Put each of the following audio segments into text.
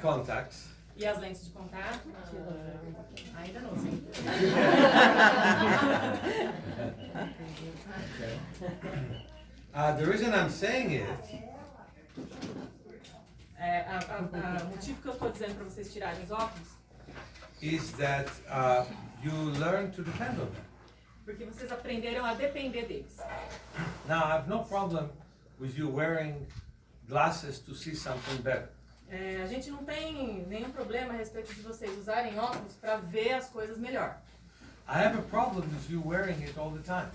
contacts. E as lentes de contato? Ainda não, sim. The reason I'm saying it O motivo que eu estou dizendo para vocês tirarem os óculos is that you learn to depend on them. porque vocês aprenderam a depender deles. Now, I have no problem with you wearing glasses to see something better. A gente não tem nenhum problema a respeito de vocês usarem óculos para ver as coisas melhor. I have a problem with you wearing it all the time.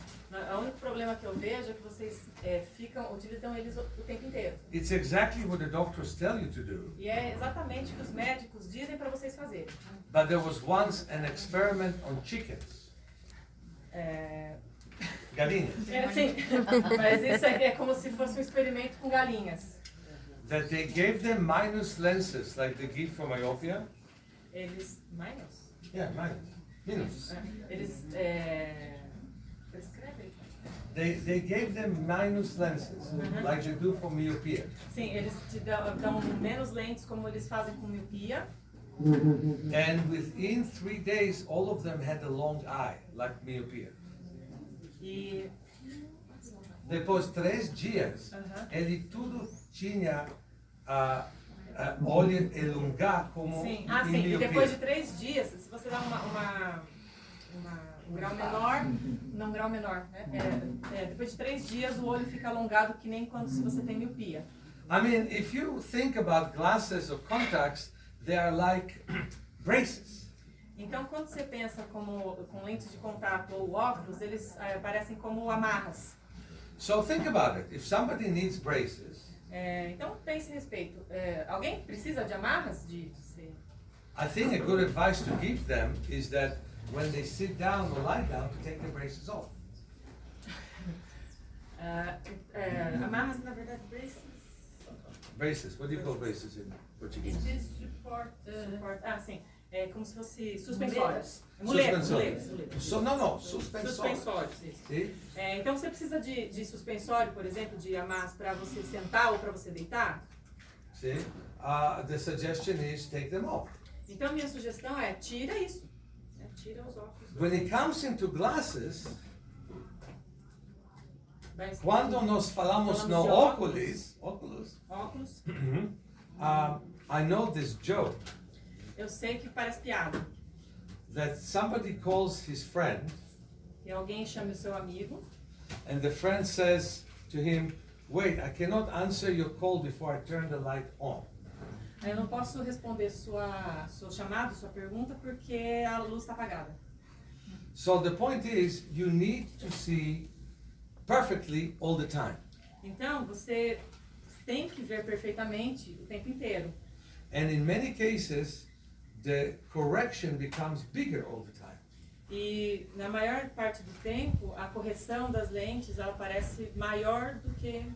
O único problema que eu vejo é que vocês utilizam eles o tempo inteiro. It's exactly what the doctors tell you to do. E é exatamente o que os médicos dizem para vocês fazerem. But there was once an experiment on chickens. Galinhas. Sim, mas isso é como se fosse um experimento com galinhas. That they gave them minus lenses, like they give for myopia. Eles... Minus? Yeah, minus. Eles prescrevem. They gave them minus lenses, like they do for myopia. Sim, eles te dão menos lentes como eles fazem com miopia. And within 3 days, all of them had a long eye, like myopia. E Depois de 3 dias, ele tudo tinha olho elongado como sim, miopia. e depois de 3 dias, se você dá um grau menor, não um grau menor, né? Depois de 3 dias o olho fica alongado que nem quando se você tem miopia. I mean, if you think about glasses or contacts, they are like braces. Então, quando você pensa com lentes de contato ou óculos, eles parecem como amarras. So think about it. If somebody needs braces, Então, pense a respeito. Alguém precisa de amarras? I think a good advice to give them is that when they sit down or lie down, to take the braces off. Amarras, na verdade, braces. Braces. What do you call braces in Portuguese? Sim. É como se fosse suspensórios. Muletas. Suspensórios. Suspensórios, isso. Então você precisa de suspensório, por exemplo, de amarras para você sentar ou para você deitar? See? The suggestion is take them off. Então minha sugestão é tira isso. Tira os óculos. When it comes into glasses, quando nós falamos no óculos, I know this joke. Eu sei que parece piada. That somebody calls his friend. E alguém chama o seu amigo. And the friend says to him, "Wait, I cannot answer your call before I turn the light on." Eu não posso responder seu chamado, sua pergunta, porque a luz está apagada. So the point is, you need to see perfectly all the time. Então você tem que ver perfeitamente o tempo inteiro. And in many cases, the correction becomes bigger all the time. E na maior parte do tempo, a correção das lentes ela parece maior do que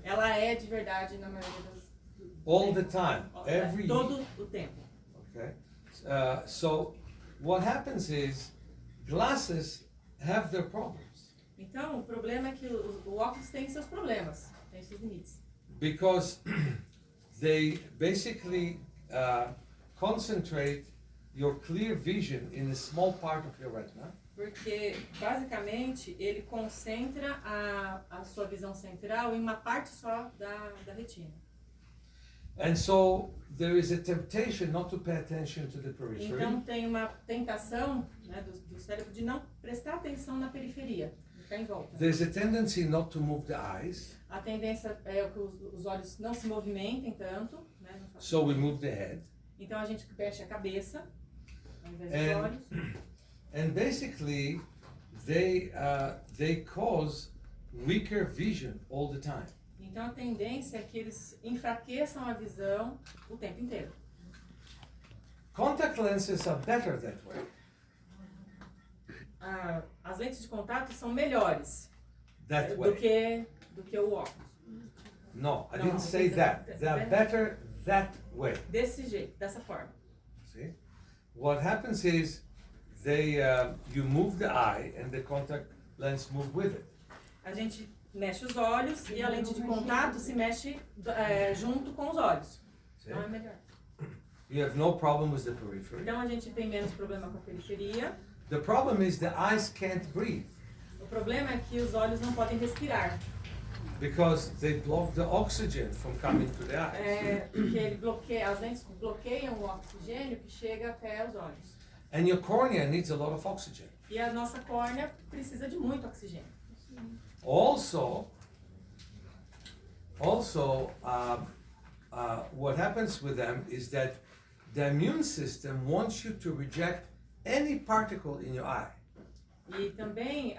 ela é de verdade na maioria das. All the time, every todo o tempo. Okay. So what happens is, glasses have their problems. Então o problema é que o óculos tem seus problemas, tem seus limites. Because they basically concentrate your clear vision in a small part of your retina. Porque basicamente ele concentra a sua visão central em uma parte só da retina. And so there is a temptation not to pay attention to the periphery. Então tem uma tentação, né, do cérebro de não prestar atenção na periferia, de ficar em volta. There's a tendency not to move the eyes. A tendência é que os olhos não se movimentem tanto, né? So we move the head. Então a gente mexe a cabeça ao invés dos olhos. And basically they cause weaker vision all the time. Então a tendência é que eles enfraqueçam a visão o tempo inteiro. Contact lenses are better that way. As lentes de contato são melhores do que o óculos. No, I didn't say that. They are better that way. Desse jeito, dessa forma. See? What happens is you move the eye and the contact lens move with it. A gente mexe os olhos e a lente de contato se mexe junto com os olhos. Então é melhor. You have no problem with the periphery. Então a gente tem menos problema com a periferia. The problem is the eyes can't breathe O problema é que os olhos não podem respirar. because they block the oxygen from coming to the eyes. Porque ele bloqueia, as lentes bloqueiam o oxigênio que chega até os olhos. And your cornea needs a lot of oxygen. E a nossa córnea precisa de muito oxigênio. Also, what happens with them is that the immune system wants you to reject any particle in your eye. E também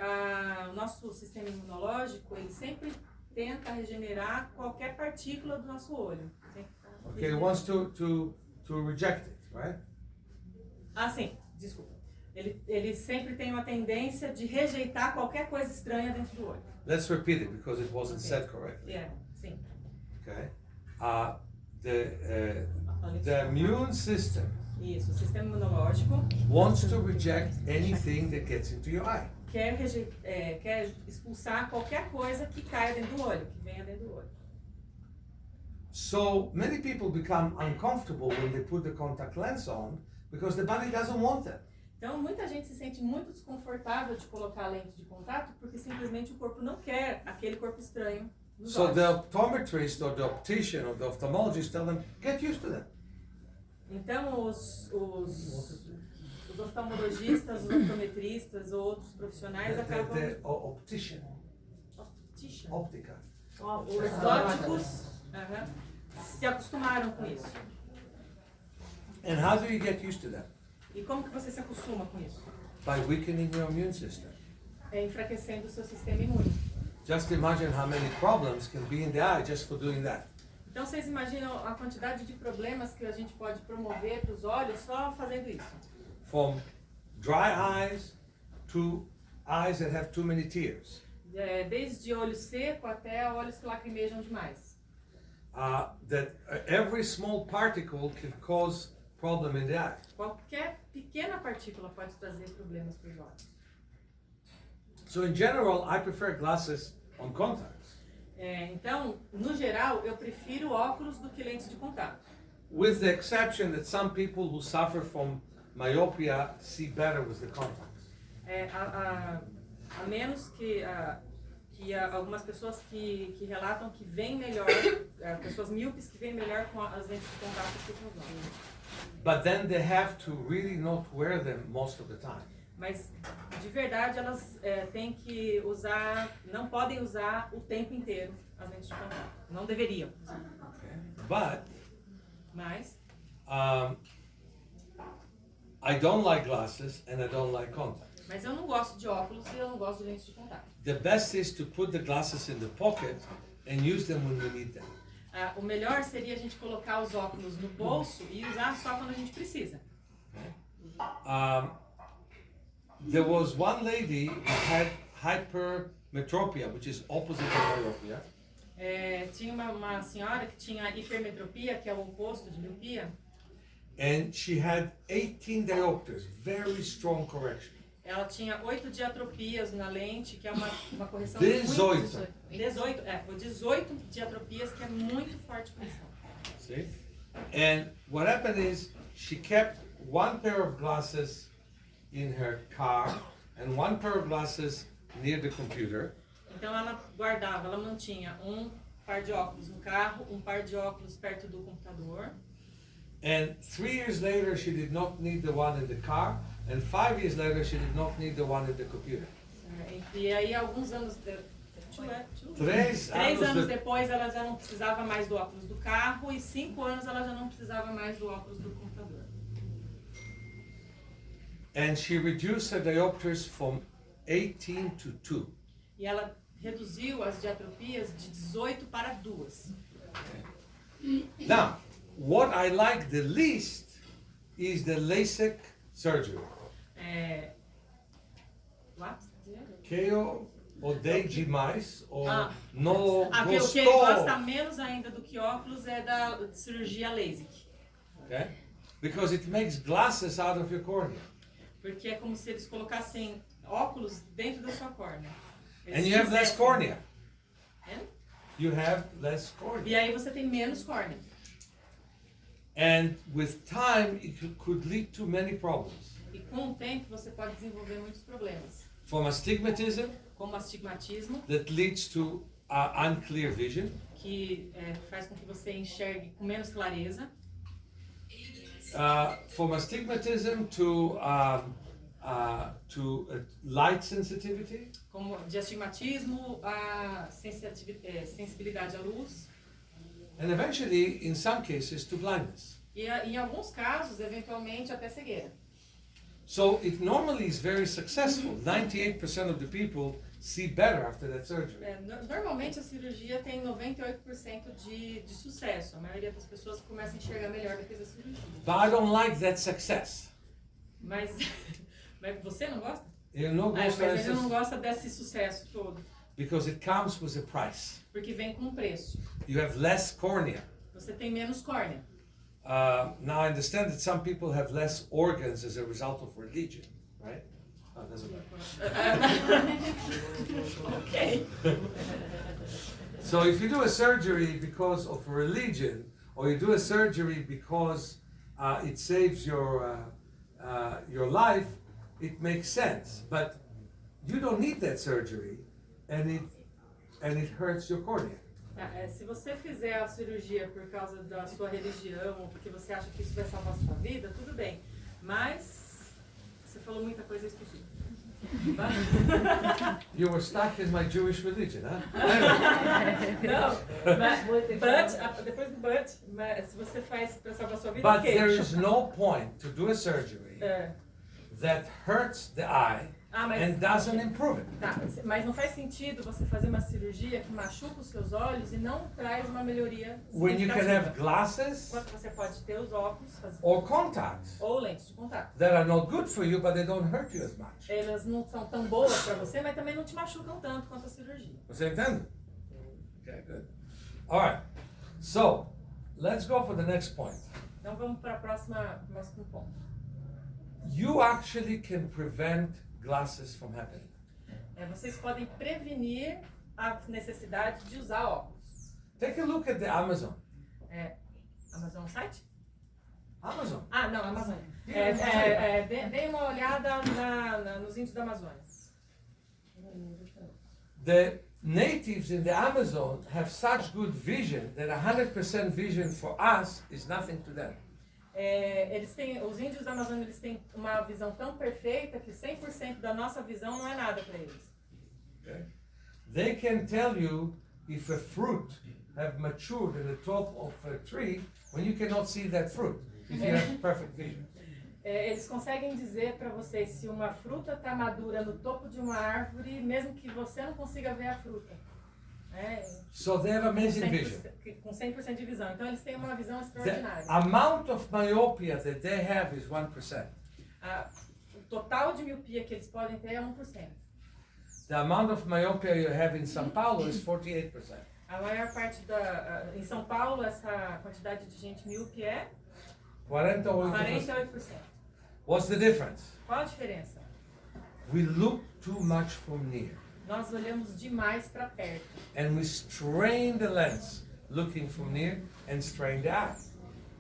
o nosso sistema imunológico, ele sempre tenta regenerar qualquer partícula do nosso olho. Okay, it wants to reject it, right? Ah, sim, desculpa. Ele sempre tem uma tendência de rejeitar qualquer coisa estranha dentro do olho. Let's repeat it because it wasn't said correctly. Sim. Okay, the immune system Isso, o sistema imunológico wants to reject anything that gets into your eye. quer expulsar qualquer coisa que caia dentro do olho, que venha dentro do olho. So many people become uncomfortable when they put the contact lens on because the body doesn't want that. Então, muita gente se sente muito desconfortável de colocar a lente de contato porque simplesmente o corpo não quer aquele corpo estranho nos So olhos. the optometrist or the optician or the ophthalmologist tell them, get used to that. Então, os oftalmologistas, os optometristas ou outros profissionais acabam... The optician, Optician. óptica. Os óticos se acostumaram com isso. And how do you get used to that? E como que você se acostuma com isso? By weakening your immune system. Enfraquecendo o seu sistema imune. Just imagine how many problems can be in the eye just for doing that. Então vocês imaginam a quantidade de problemas que a gente pode promover para os olhos só fazendo isso. From dry eyes to eyes that have too many tears. Desde olho seco até olhos que lacrimejam demais. Every small particle can cause problem in the eye. Qualquer pequena partícula pode trazer problemas para os olhos. So in general, I prefer glasses on contacts. Então, no geral, eu prefiro óculos do que lentes de contato. With the exception that some people who suffer from myopia see better with the contacts. A menos que algumas pessoas que relatam que veem melhor, pessoas míopes que veem melhor com as lentes de contato que com os óculos. But then they have to really not wear them most of the time. Mas de verdade elas têm que usar, não podem usar o tempo inteiro as lentes de contato. Não deveriam. Okay. Mas I don't like glasses and I don't like contacts. Mas eu não gosto de óculos e eu não gosto de lentes de contato. The best is to put the glasses in the pocket and use them when you need them. O melhor seria a gente colocar os óculos no bolso e usar só quando a gente precisa. Okay. There was one lady who had hypermetropia, which is opposite of myopia. Tinha uma senhora que tinha hipermetropia, que é o oposto de miopia. And she had 18 diopters, very strong correction. Ela tinha 8 diatropias na lente, que é uma correção 18. Muito... 18 diatropias, que é muito forte correção. See? And what happened is she kept one pair of glasses in her car and one pair of glasses near the computer. Então ela mantinha um par de óculos no carro, um par de óculos perto do computador. And 3 years later she did not need the one in the car, and 5 years later she did not need the one in the computer. E aí alguns anos 3 anos depois ela já não precisava mais do óculos do carro e 5 anos ela já não precisava mais do óculos do computador. And she reduced her diopters from 18 to 2. E ela reduziu as diatropias de 18 para 2. Now, what I like the least is the LASIK surgery. What? Que eu odeio demais, ou não O que ele gostou. gosta menos ainda do que óculos é da cirurgia LASIK. Okay? Because it makes glasses out of your cornea. Porque é como se eles colocassem óculos dentro da sua córnea. And you have less cornea. É? You have less E cornea. aí você tem menos córnea. And with time, it could lead to many problems. E com o tempo você pode desenvolver muitos problemas, From astigmatism, como astigmatismo, that leads to unclear vision, que faz com que você enxergue com menos clareza, from astigmatism to light sensitivity, como de astigmatismo a sensibilidade à luz, and eventually, in some cases, to blindness. e em alguns casos, eventualmente, até cegueira. So it normally is very successful. 98% of the people see better after that surgery. Normalmente a cirurgia tem 98% de sucesso. A maioria das pessoas começa a enxergar melhor depois da cirurgia. But I don't like that success. Mas você não gosta? You know, Mas ele não gosta desse sucesso todo. because it comes with a price. Porque vem com um preço. You have less cornea. Você tem menos córnea. Now I understand that some people have less organs as a result of religion, right? Oh, doesn't matter. Ok. So if you do a surgery because of religion, or you do a surgery because it saves your life, it makes sense. But you don't need that surgery, and it hurts your cornea. Se você fizer a cirurgia por causa da sua religião ou porque você acha que isso vai salvar a sua vida, tudo bem. Mas você falou muita coisa, eu esqueci. You were stuck in my Jewish religion, huh? Não, depois do mas se você faz para salvar a sua vida, But ok. there is no point to do a surgery that hurts the eye and doesn't improve it. Tá, mas não faz sentido você fazer uma cirurgia que machuca os seus olhos e não traz uma melhoria When you can have significativa. glasses Enquanto você pode ter os óculos or contacts ou lentes de contato. that are not good for you, but they don't hurt you as much. Elas não são tão boas para você, mas também não te machucam tanto quanto a cirurgia. Você entende? Okay, good. All right. So, let's go for the next point. Então vamos para a próximo ponto. You actually can prevent glasses from happening. Vocês podem prevenir a necessidade de usar óculos. Take a look at the Amazon. Amazon site? Amazon. Ah, não, Amazônia. Dê uma olhada nos índios da Amazônia. The natives in the Amazon have such good vision that 100% vision for us is nothing to them. Os índios da Amazônia eles têm uma visão tão perfeita que 100% da nossa visão não é nada para eles. Okay? They can tell you if a fruit have matured in the top of a tree when you cannot see that fruit, if you have perfect vision. Eles conseguem dizer para vocês se uma fruta está madura no topo de uma árvore, mesmo que você não consiga ver a fruta. So they have amazing vision. Com 100% de visão. Então eles têm uma visão The extraordinária. amount of myopia that they have is 1%. O total de miopia que eles podem ter é 1%. The amount of myopia you have in São Paulo is 48%. A maior parte em São Paulo, essa quantidade de gente míope é 48%. 48%. What's the difference? Qual a diferença? We look too much from near. Nós olhamos demais para perto. And we strain the lens looking from near and strain the eye.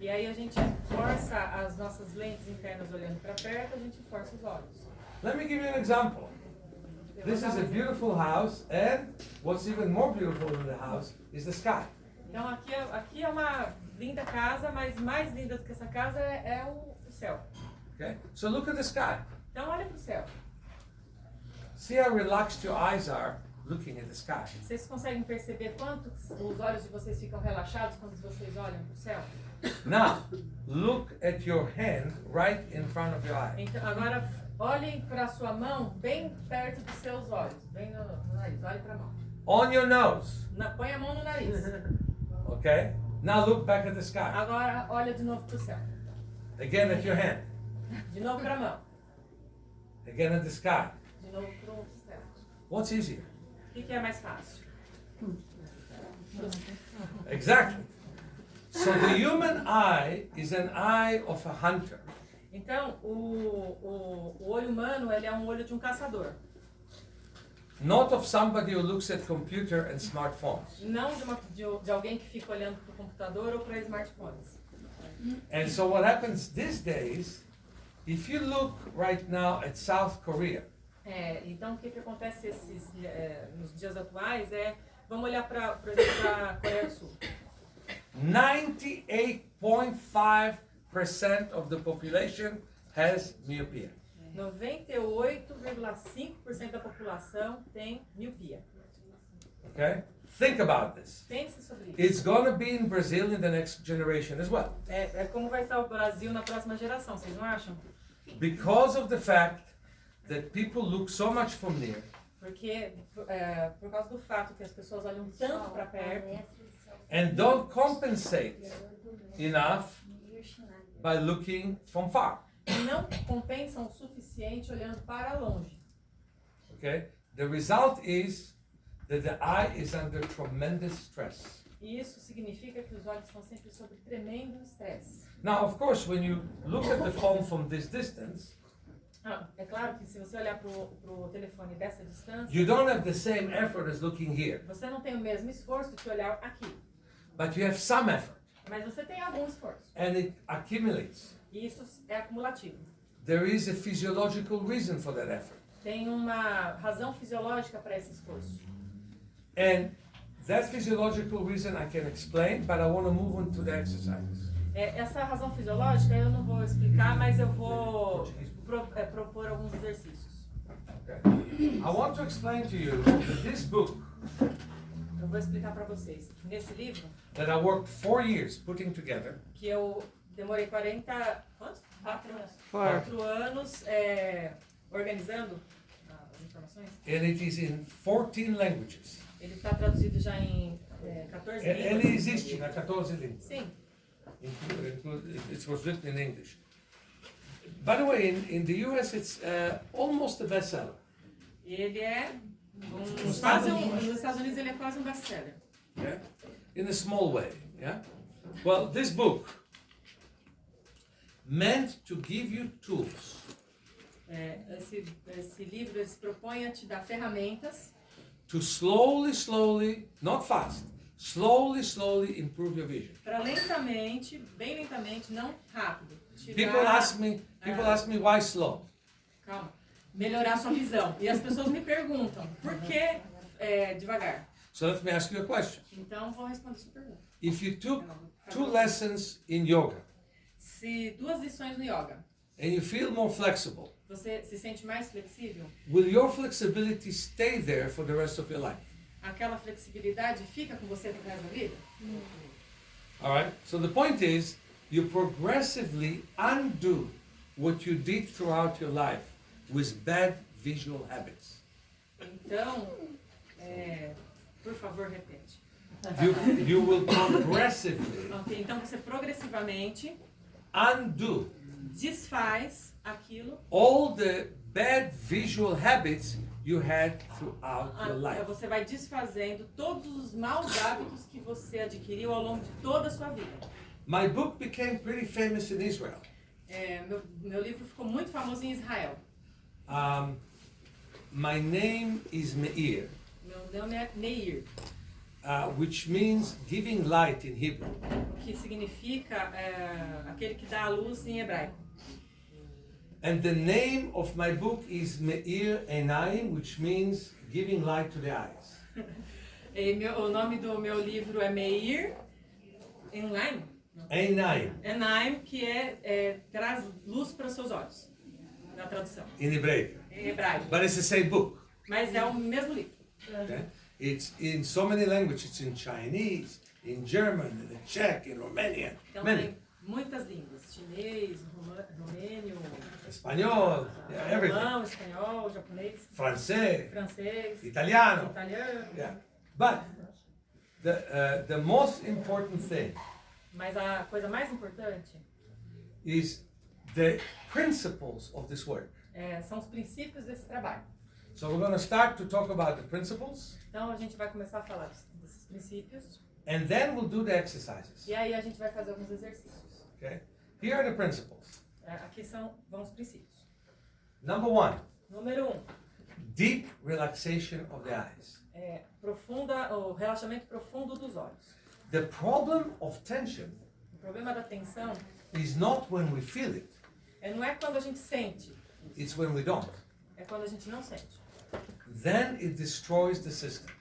E aí a gente força as nossas lentes internas olhando para perto, a gente força os olhos. Let me give you an example. This is a beautiful house, and what's even more beautiful than the house is the sky. Então aqui é uma linda casa, mas mais linda do que essa casa é o céu. Okay? So look at the sky. Então olha para o céu. See how relaxed your eyes are looking at the sky. Vocês conseguem perceber quanto os olhos de vocês ficam relaxados quando vocês olham para o céu? Now, look at your hand right in front of your eye. Então, agora olhem para a sua mão bem perto dos seus olhos, bem no nariz, olhe para a mão. On your nose. Põe a mão no nariz. Okay? Now look back at the sky. Agora olha de novo para o céu. Again at your hand. De novo para a mão. Again at the sky. De novo para o céu. What's easier? O que é mais fácil? Exactly. So the human eye is an eye of a hunter. Então, o olho humano ele é um olho de um caçador. Not of somebody who looks at computer and smartphones. Não de alguém que fica olhando para o computador ou para smartphones. And so what happens these days, if you look right now at South Korea, Então o que acontece nos dias atuais vamos olhar para a Coreia do Sul. 98.5% of the population has myopia. 98,5% da população tem miopia. Okay? Think about this. Pense sobre isso. It's going to be in Brazil in the next generation as well. É como vai estar o Brasil na próxima geração, vocês não acham? Because of the fact that people look so much from near. Porque por causa do fato que as pessoas olham tanto para perto And don't compensate enough by looking from far. e não compensam o suficiente olhando para longe. Okay? The result is that the eye is under tremendous stress. E isso significa que os olhos estão sempre sob tremendo estresse. Now, of course, when you look at the phone from this distance, É claro que se você olhar pro telefone dessa distância, you don't have the same effort as looking here, você não tem o mesmo esforço de olhar aqui, but you have some effort, mas você tem algum esforço. and it accumulates. E isso é acumulativo. There is a physiological reason for that effort. Tem uma razão fisiológica para esse esforço. And that physiological reason I can explain, but I want to move on to the exercises. Essa razão fisiológica eu não vou explicar, mas eu vou propor alguns exercícios. Okay. I want to explain to you that this book Eu vou explicar para vocês. Nesse livro, that I worked 4 years putting together, que eu demorei 4 anos. 4 anos organizando as informações. and it is in 14 languages. Ele está traduzido já em 14 Ele línguas. existe na 14 línguas. Sim. It was written in English. By the way, in the US, it's almost a bestseller. E ele nos Estados Unidos ele é quase um best-seller. Yeah? In a small way. Yeah. Well, this book meant to give you tools Esse livro ele se propõe a te dar ferramentas to slowly, not fast, slowly improve your vision. para lentamente, bem lentamente, não rápido, te People dar, ask me why slow. calma, melhorar sua visão. E as pessoas me perguntam, por que devagar? So let me ask you a question. Então vou responder sua pergunta. If you took 2 lessons in yoga Se 2 lições no yoga, and you feel more flexible, você se sente mais flexível, will your flexibility stay there for the rest of your life? aquela flexibilidade fica com você pro resto da vida? All right? So the point is, you progressively undo what you did throughout your life with bad visual habits. Então, por favor, repete. You will progressively Ok, então você progressivamente undo desfaz aquilo. all the bad visual habits you had throughout your life. Você vai desfazendo todos os maus hábitos que você adquiriu ao longo de toda a sua vida. My book became pretty famous in Israel. Meu livro ficou muito famoso em Israel. My name is Meir, Meu nome é Meir, which means giving light in Hebrew. que significa aquele que dá a luz em hebraico. And the name of my book is Meir Enaim, which means giving light to the eyes. O nome do meu livro é Meir Enaim, Enaim, que traz luz para os seus olhos, na tradução, in hebraico. em hebraico. But it's the same book. Mas é o mesmo livro. Okay? It's in so many languages. It's in Chinese, in German, in Czech, in Romanian. Então Many. tem muitas línguas: chinês, romênio, Espanhol, yeah, everything. alemão, espanhol, japonês, Francês, francês, Italiano. italiano. Yeah. But the most important thing Mas a coisa mais importante is the principles of this work. são os princípios desse trabalho. So we're going to start to talk about the principles, Então a gente vai começar a falar desses princípios and then we'll do the exercises. e aí a gente vai fazer alguns exercícios. Okay? Here are the principles. Aqui vão os princípios. Number 1, Número 1, deep relaxation of the eyes. o relaxamento profundo dos olhos. The problem of tension O problema da tensão is not when we feel it, não é quando a gente sente, it's when we don't. é quando a gente não sente. Then it destroys the system.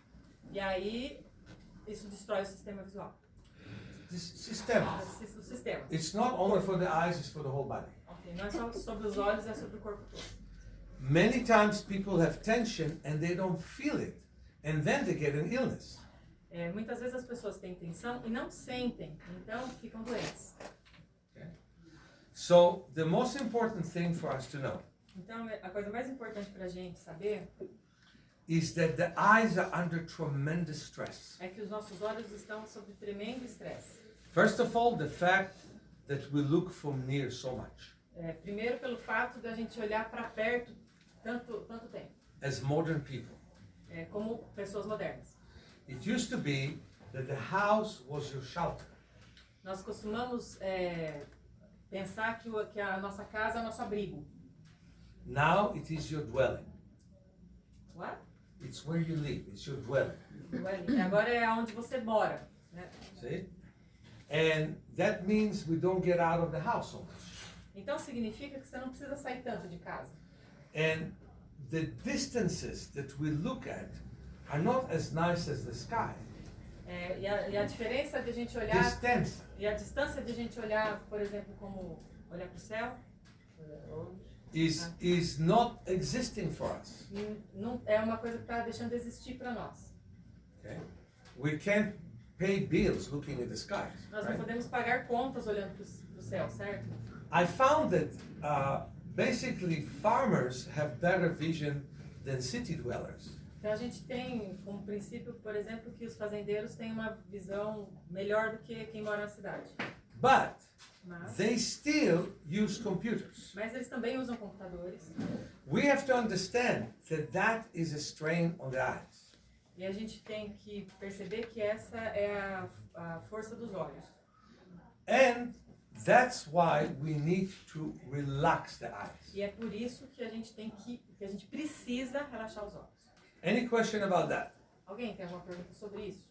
E aí, isso destrói o sistema visual. This system, O sistema. it's not only for the eyes, it's for the whole body. Ok, não é só sobre os olhos, é sobre o corpo todo. Many times people have tension and they don't feel it, and then they get an illness. Muitas vezes as pessoas têm tensão e não sentem, então ficam doentes. Okay? So the most important thing for us to know Então, a coisa mais importante para a gente saber is that the eyes are under tremendous stress. é que os nossos olhos estão sob tremendo estresse. First of all, the fact that we look from near so much. Primeiro, pelo fato de a gente olhar para perto tanto tempo, As modern people, como pessoas modernas. it used to be that the house was your shelter. Nós costumamos pensar que a nossa casa é o nosso abrigo. Now it is your dwelling. What? It's where you live. It's your dwelling. Agora é onde você mora, né? See? And that means we don't get out of the house so much. Então significa que você não precisa sair tanto de casa. And the distances that we look at are not as nice as the sky. E a diferença de a gente olhar Distance. e a distância de a gente olhar, por exemplo, como olhar para o céu, is not existing for us. não é uma coisa que está deixando de existir para nós. Okay? We can't pay bills looking at the skies. Nós não Right? podemos pagar contas olhando para o céu, certo? I found that basically farmers have better vision than city dwellers. Então a gente tem como princípio, por exemplo, que os fazendeiros têm uma visão melhor do que quem mora na cidade. But Mas they still use computers. eles também usam computadores. We have to understand that is a strain on the eyes. E a gente tem que perceber que essa é a força dos olhos. And that's why we need to relax the eyes. E é por isso que a gente a gente precisa relaxar os olhos. Any question about that? Alguém tem alguma pergunta sobre isso?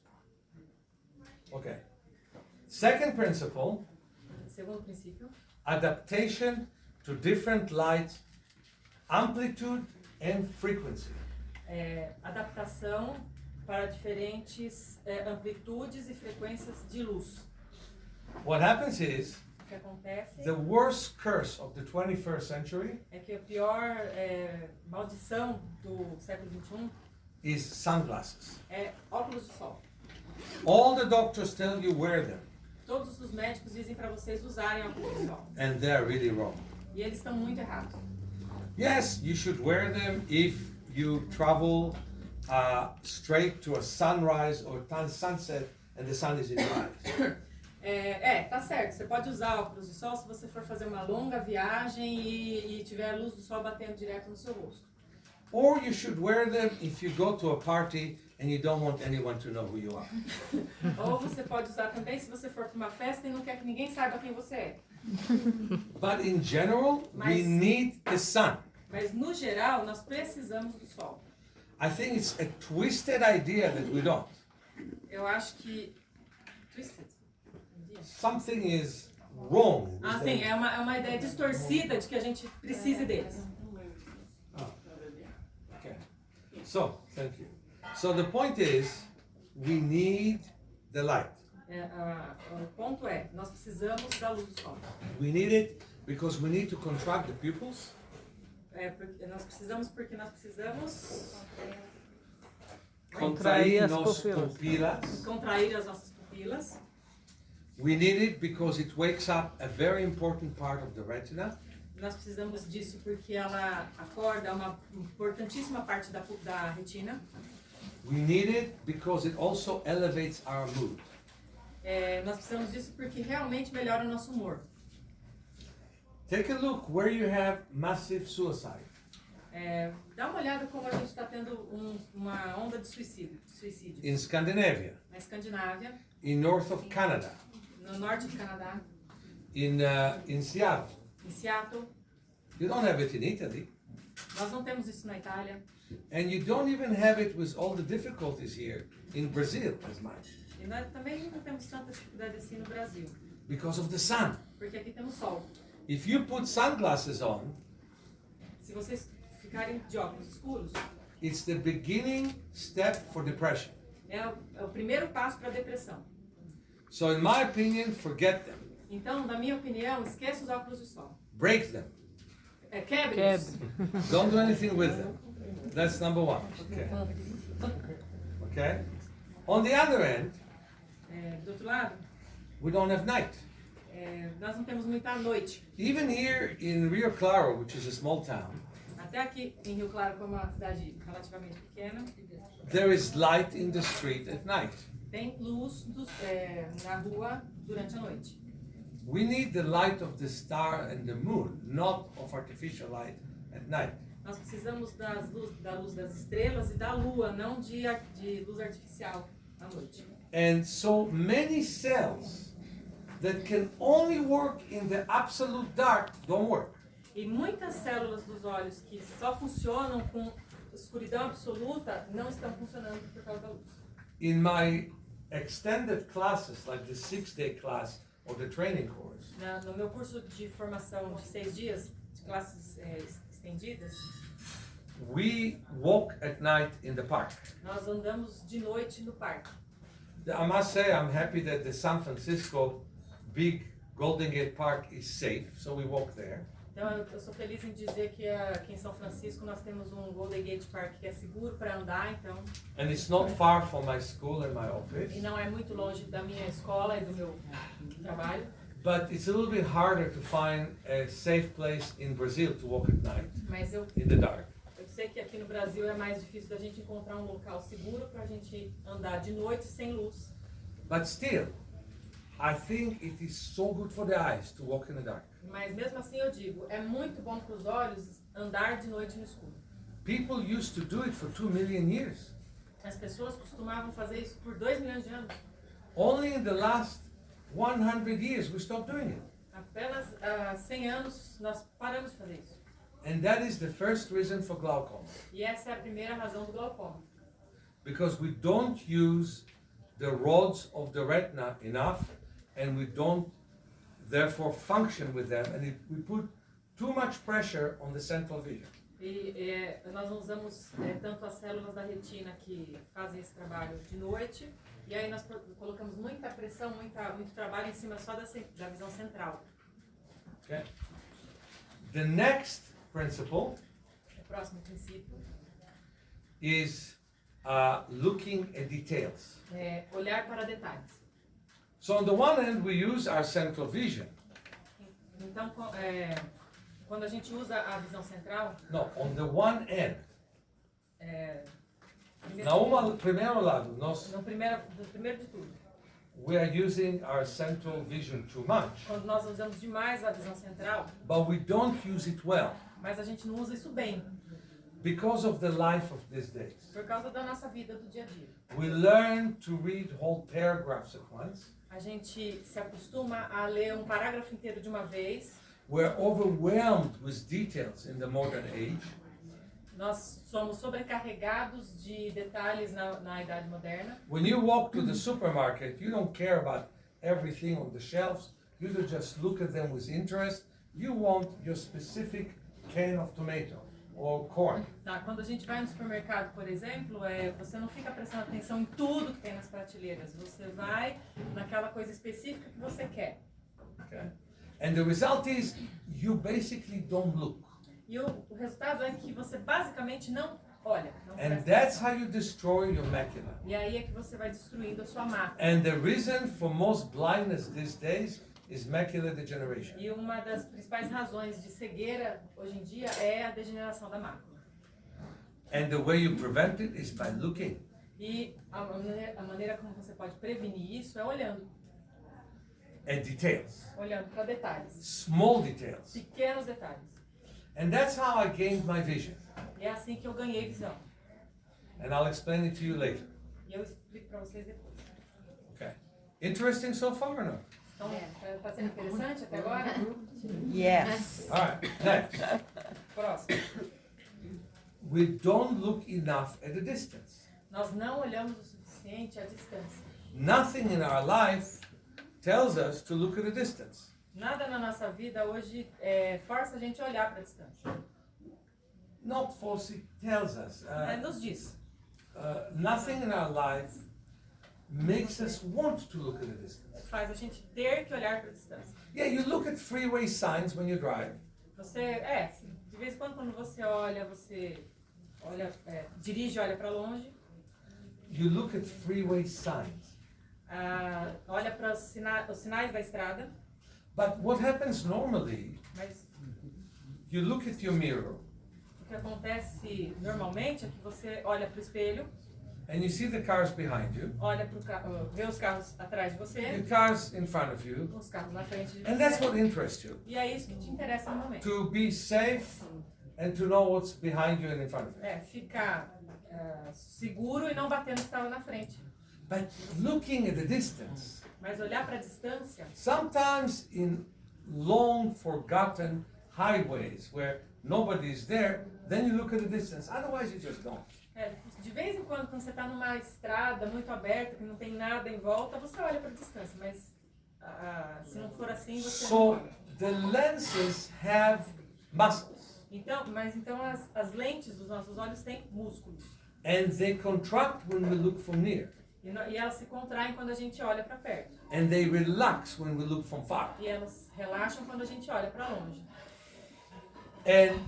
Okay. Second principle, Segundo princípio, adaptation to different light, amplitude and frequency. Adaptação para diferentes amplitudes e frequências de luz. What happens is, O que acontece the worst curse of the 21st century é que a pior maldição do século XXI is sunglasses. é óculos de sol. All the doctors tell you wear them, Todos os médicos dizem para vocês usarem óculos de sol. and they're really wrong. E eles estão muito errados. Yes, you should wear them if you travel straight to a sunrise or sunset and the sun is in your eyes. Tá certo. Você pode usar óculos de sol se você for fazer uma longa viagem e tiver a luz do sol batendo direto no seu rosto. Or you should wear them if you go to a party and you don't want anyone to know who you are. Ou você pode usar também se você for para uma festa e não quer que ninguém saiba quem você é. But in general, we Mas- need the sun. Mas no geral, nós precisamos do sol. I think it's a twisted idea that we don't. Eu acho que twisted. Something is wrong. with Sim, them. é uma ideia distorcida de que a gente precise deles. Okay. So, thank you. So the point is, we need the light. O ponto é, nós precisamos da luz do sol. We need it because we need to contract the pupils. Porque nós precisamos Contrair as nossas pupilas. pupilas. contrair as nossas pupilas. We need it because it wakes up a very important part of the retina. Nós precisamos disso porque ela acorda uma importantíssima parte da retina. We need it because it also elevates our mood. Nós precisamos disso porque realmente melhora o nosso humor. Take a look where you have massive suicide. Dá uma olhada como a gente está tendo uma onda de suicídios. In Scandinavia, Na Escandinávia, in north of Canada, no norte do Canadá, in Seattle. em Seattle. You don't have it in Italy. Nós não temos isso na Itália. And you don't even have it with all the difficulties here in Brazil as much. E nós também não temos tanta dificuldade assim no Brasil. Because of the sun. Porque aqui temos sol. If you put sunglasses on, Se vocês ficarem de óculos escuros, it's the beginning step for depression. é o primeiro passo para a depressão. So in my opinion, forget them. Então, na minha opinião, esqueça os óculos de sol. Break them. Quebre-os. Don't do anything with them. That's number one. Okay. Okay? On the other end, Do outro lado, we don't have night. nós não temos muita noite. Even here in Rio Claro, which is a small town, Até aqui em Rio Claro, como é uma cidade relativamente pequena, there is light in the street at night. tem luz na rua durante a noite. We need the light of the star and the moon, not of artificial light at night. Nós precisamos da luz das estrelas e da lua, não de luz artificial à noite. And so many cells that can only work in the absolute dark don't work. E muitas células dos olhos que só funcionam com escuridão absoluta não estão funcionando por causa da luz. In my extended classes, like the 6-day class or the training course, No meu curso de formação de 6 dias, de classes estendidas, we walk at night in the park. nós andamos de noite no parque. I must say I'm happy that the San Francisco big Golden Gate Park is safe, so we walk there. Então eu sou feliz em dizer que aqui em São Francisco nós temos um Golden Gate Park que é seguro para andar, então. And it's not far from my school and my office. E não é muito longe da minha escola e do meu trabalho. But it's a little bit harder to find a safe place in Brazil to walk at night Mas eu in the dark. sei que aqui no Brasil é mais difícil da gente encontrar um local seguro para a gente andar de noite sem luz. But still, I think it is so good for the eyes to walk in the dark. Mas mesmo assim eu digo, é muito bom para os olhos andar de noite no escuro. People used to do it for 2 million years. As pessoas costumavam fazer isso por 2 milhões de anos. Only in the last 100 years we stopped doing it. Apenas há 100 anos nós paramos de fazer isso. And that is the first reason for glaucoma. E essa é a primeira razão do glaucoma. Because we don't use the rods of the retina enough and we don't therefore function with them and we put too much pressure on the central vision. E nós não usamos tanto as células da retina que fazem esse trabalho de noite, e aí nós colocamos muita pressão, muito trabalho em cima só da visão central. Okay. The next principle O próximo princípio is looking at details. é olhar para detalhes. So on the one hand, we use our central vision. Então, quando a gente usa a visão central, No, on the one end. Primeiro lado, no primeiro de tudo, we are using our central vision too much, quando nós usamos demais a visão central, but we don't use it well mas a gente não usa isso bem, because of the life of these days. por causa da nossa vida do dia a dia. We learn to read whole paragraphs at once. A gente se acostuma a ler um parágrafo inteiro de uma vez. We're overwhelmed with details in the modern age. Nós somos sobrecarregados de detalhes na idade moderna. When you walk to the supermarket, you don't care about everything on the shelves. You don't just look at them with interest. You want your specific can of tomato or corn. Tá, quando a gente vai no supermercado, por exemplo, você não fica prestando atenção em tudo que tem nas prateleiras. Você vai naquela coisa específica que você quer. Okay? And the result is you basically don't look. E o resultado é que você basicamente não olha. Não And presta that's atenção. how you destroy your macula. E aí é que você vai destruindo a sua mácula. And the reason for most blindness these days is macular degeneration. E uma das principais razões de cegueira hoje em dia é a degeneração da mácula. And the way you prevent it is by looking. E a maneira como você pode prevenir isso é olhando. At details. Olhando para detalhes. Small details. Pequenos detalhes. And that's how I gained my vision. E é assim que eu ganhei visão. And I'll explain it to you later. E eu explico para vocês depois. Okay. Interesting so far or not? Então, tá sendo interessante até agora? Yes. All right, next. Próximo. We don't look enough at a distance. Nós não olhamos o suficiente à distância. Nothing in our life tells us to look at a distance. Nada na nossa vida hoje força a gente a olhar para a distância. Not falsely tells us. Nos diz. Nothing in our life makes us want to look at a distance. Faz a gente ter que olhar para a distância. Yeah, you look at freeway signs when you drive. Você, de vez em quando você olha, dirige, olha para longe. You look at freeway signs. Olha para os sinais da estrada. But what happens normally, Mas you look at your mirror o que acontece normalmente é que você olha para o espelho, and you see the cars behind you, olha vê os carros atrás de você, the cars in front of you, os carros na frente de and that's você. what interests you. E é isso que te interessa no momento. To be safe and to know what's behind you and in front of you. Ficar seguro e não bater no que estava na frente. But looking at the distance, Mas olhar para a distância, sometimes in long forgotten highways where nobody's there, then you look at the distance. Otherwise you just don't. de vez em quando você está numa estrada muito aberta, que não tem nada em volta, você olha para a distância, mas se não for assim, você não So olha. the lenses have muscles Então as lentes dos nossos olhos têm músculos. and they contract when we look from near E elas se contraem quando a gente olha para perto. and they relax when we look from far. E elas relaxam quando a gente olha para longe. And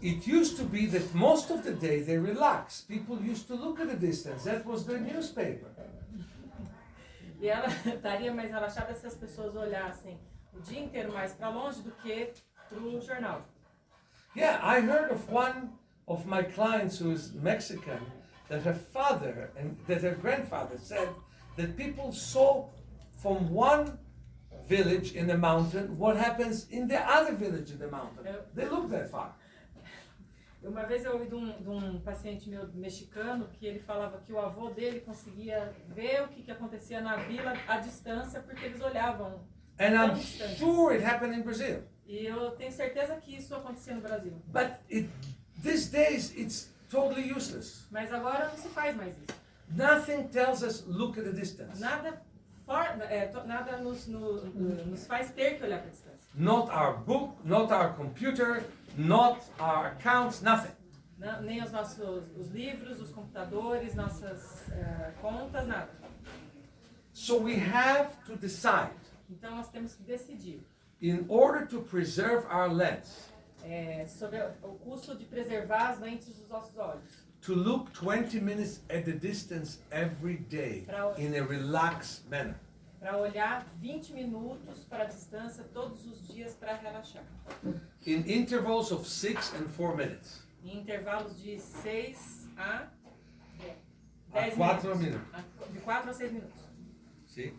it used to be that most of the day they relax. People used to look at the distance. That was their newspaper. E ela estaria mais relaxada se as pessoas olhassem o dia inteiro mais para longe do que para o jornal. Yeah, I heard of one of my clients who is Mexican, that her father and that her grandfather said that people saw from one village in the mountain what happens in the other village in the mountain. They look that far. Uma vez eu ouvi de um paciente meu mexicano que ele falava que o avô dele conseguia ver o que acontecia na vila à distância porque eles olhavam And tão I'm distante. sure it happened in Brazil. E eu tenho certeza que isso acontecia no Brasil. But these days it's totally useless. Mas agora não se faz mais isso. Nothing tells us look at the distance. Nada nos faz ter que olhar para a distância. Not our book, not our computer, not our accounts, nothing. Nem os livros, os computadores, nossas contas, nada. So we have to decide, Então nós temos que decidir in order to preserve our lens, sobre o custo de preservar as lentes dos nossos olhos. to look 20 minutes at the distance every day in a relaxed manner. Para olhar 20 minutos para a distância todos os dias para relaxar. In intervals of 6 and 4 minutes. Em intervalos de 6 a 10 4 minutos. minutos. De 4 a 6 minutos. See?